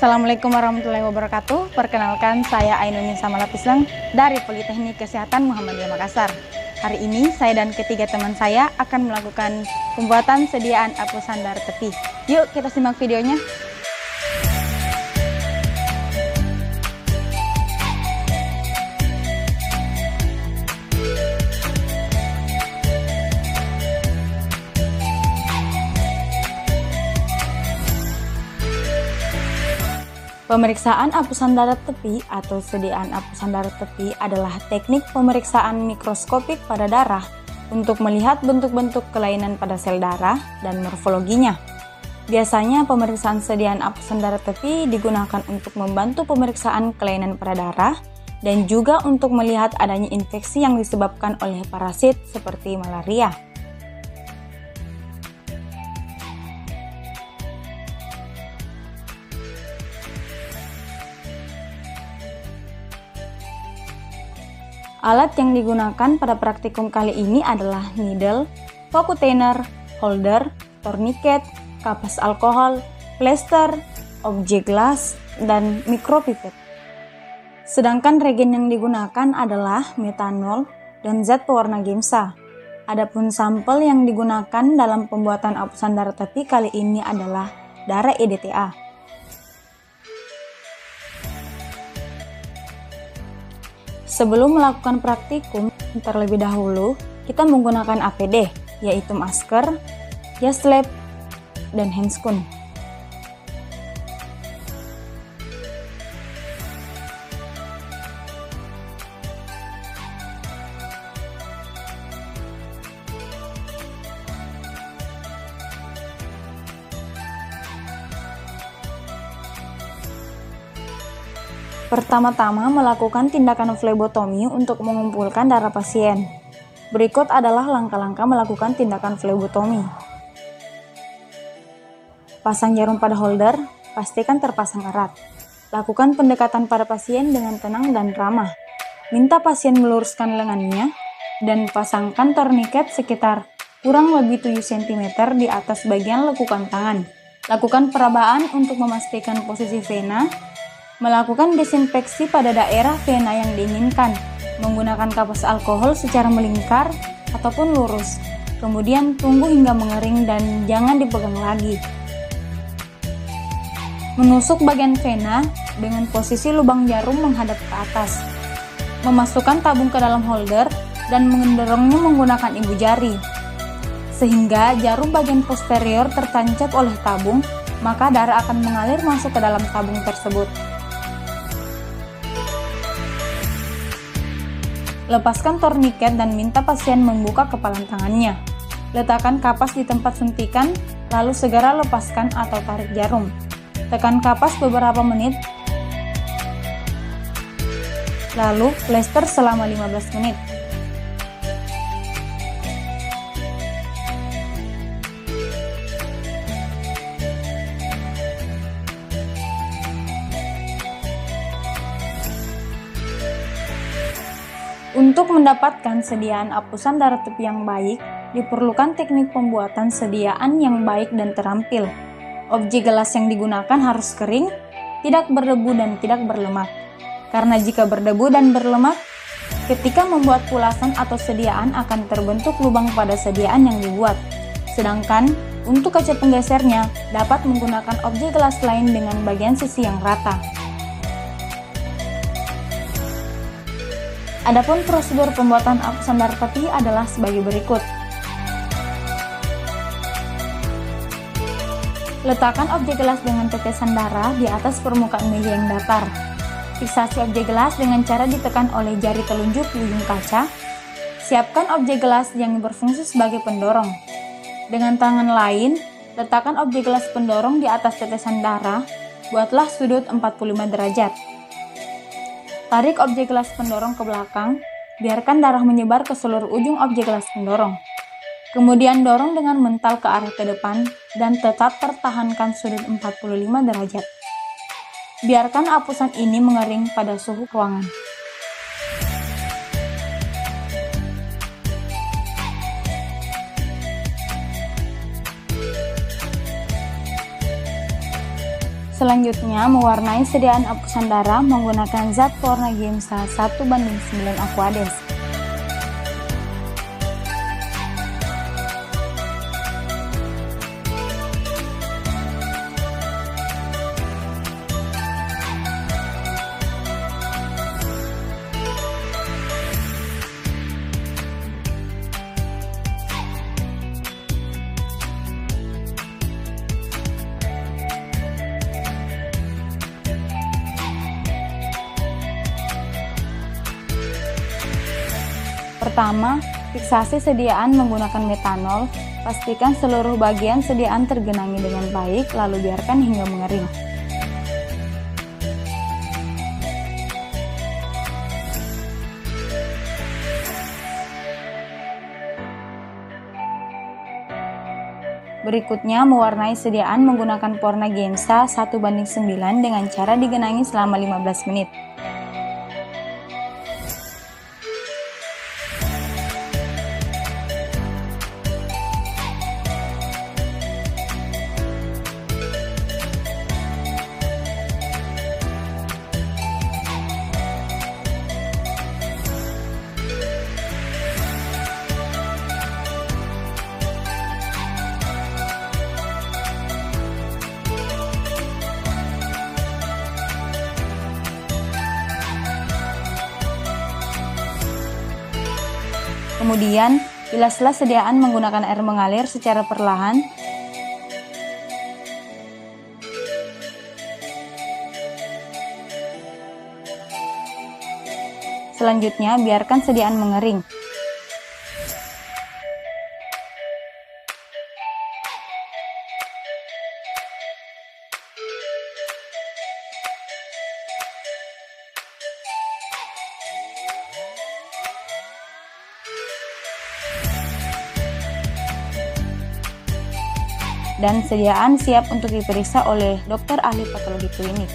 Assalamualaikum warahmatullahi wabarakatuh. Perkenalkan, saya Ainunisa Malapisang dari Politeknik Kesehatan Muhammadiyah Makassar. Hari ini saya dan ketiga teman saya akan melakukan pembuatan sediaan apel sandar tepi. Yuk kita simak videonya. Pemeriksaan apusan darat tepi atau sediaan apusan darat tepi adalah teknik pemeriksaan mikroskopik pada darah untuk melihat bentuk-bentuk kelainan pada sel darah dan morfologinya. Biasanya pemeriksaan sediaan apusan darat tepi digunakan untuk membantu pemeriksaan kelainan pada darah dan juga untuk melihat adanya infeksi yang disebabkan oleh parasit seperti malaria. Alat yang digunakan pada praktikum kali ini adalah needle, fokuteiner, holder, tourniquet, kapas alkohol, plester, objek gelas, dan mikropipet. Sedangkan regen yang digunakan adalah metanol dan zat pewarna Gemsa. Adapun sampel yang digunakan dalam pembuatan apusan darat tepi kali ini adalah darah EDTA. Sebelum melakukan praktikum, terlebih dahulu kita menggunakan APD, yaitu masker, jas lab, dan handscoon. Pertama-tama melakukan tindakan flebotomi untuk mengumpulkan darah pasien. Berikut adalah langkah-langkah melakukan tindakan flebotomi. Pasang jarum pada holder, pastikan terpasang erat. Lakukan pendekatan pada pasien dengan tenang dan ramah. Minta pasien meluruskan lengannya dan pasangkan tourniquet sekitar kurang lebih 7 cm di atas bagian lekukan tangan. Lakukan perabaan untuk memastikan posisi vena. Melakukan desinfeksi pada daerah vena yang diinginkan, menggunakan kapas alkohol secara melingkar ataupun lurus. Kemudian tunggu hingga mengering dan jangan dipegang lagi. Menusuk bagian vena dengan posisi lubang jarum menghadap ke atas. Memasukkan tabung ke dalam holder dan mendorongnya menggunakan ibu jari. Sehingga jarum bagian posterior tertancap oleh tabung, maka darah akan mengalir masuk ke dalam tabung tersebut. Lepaskan tourniquet dan minta pasien membuka kepalan tangannya. Letakkan kapas di tempat suntikan, lalu segera lepaskan atau tarik jarum. Tekan kapas beberapa menit, lalu plester selama 15 menit. Untuk mendapatkan sediaan apusan darat tepi yang baik, diperlukan teknik pembuatan sediaan yang baik dan terampil. Objek gelas yang digunakan harus kering, tidak berdebu dan tidak berlemak. Karena jika berdebu dan berlemak, ketika membuat pulasan atau sediaan akan terbentuk lubang pada sediaan yang dibuat. Sedangkan untuk kaca penggesernya dapat menggunakan objek gelas lain dengan bagian sisi yang rata. Adapun prosedur pembuatan apusan darat tepi adalah sebagai berikut. Letakkan objek gelas dengan tetesan darah di atas permukaan meja yang datar. Fiksasi objek gelas dengan cara ditekan oleh jari telunjuk di ujung kaca. Siapkan objek gelas yang berfungsi sebagai pendorong. Dengan tangan lain, letakkan objek gelas pendorong di atas tetesan darah. Buatlah sudut 45 derajat. Tarik objek gelas pendorong ke belakang, biarkan darah menyebar ke seluruh ujung objek gelas pendorong. Kemudian dorong dengan mental ke arah ke depan dan tetap pertahankan sudut 45 derajat. Biarkan apusan ini mengering pada suhu ruangan. Selanjutnya, mewarnai sediaan apusan darah menggunakan zat pewarna Giemsa 1:9 Aquades. Pertama, fiksasi sediaan menggunakan metanol. Pastikan seluruh bagian sediaan tergenangi dengan baik, lalu biarkan hingga mengering. Berikutnya, mewarnai sediaan menggunakan pewarna Giemsa 1:9 dengan cara digenangi selama 15 menit. Kemudian, bilaslah sediaan menggunakan air mengalir secara perlahan. Selanjutnya, biarkan sediaan mengering. Dan sediaan siap untuk diperiksa oleh dokter ahli patologi klinik.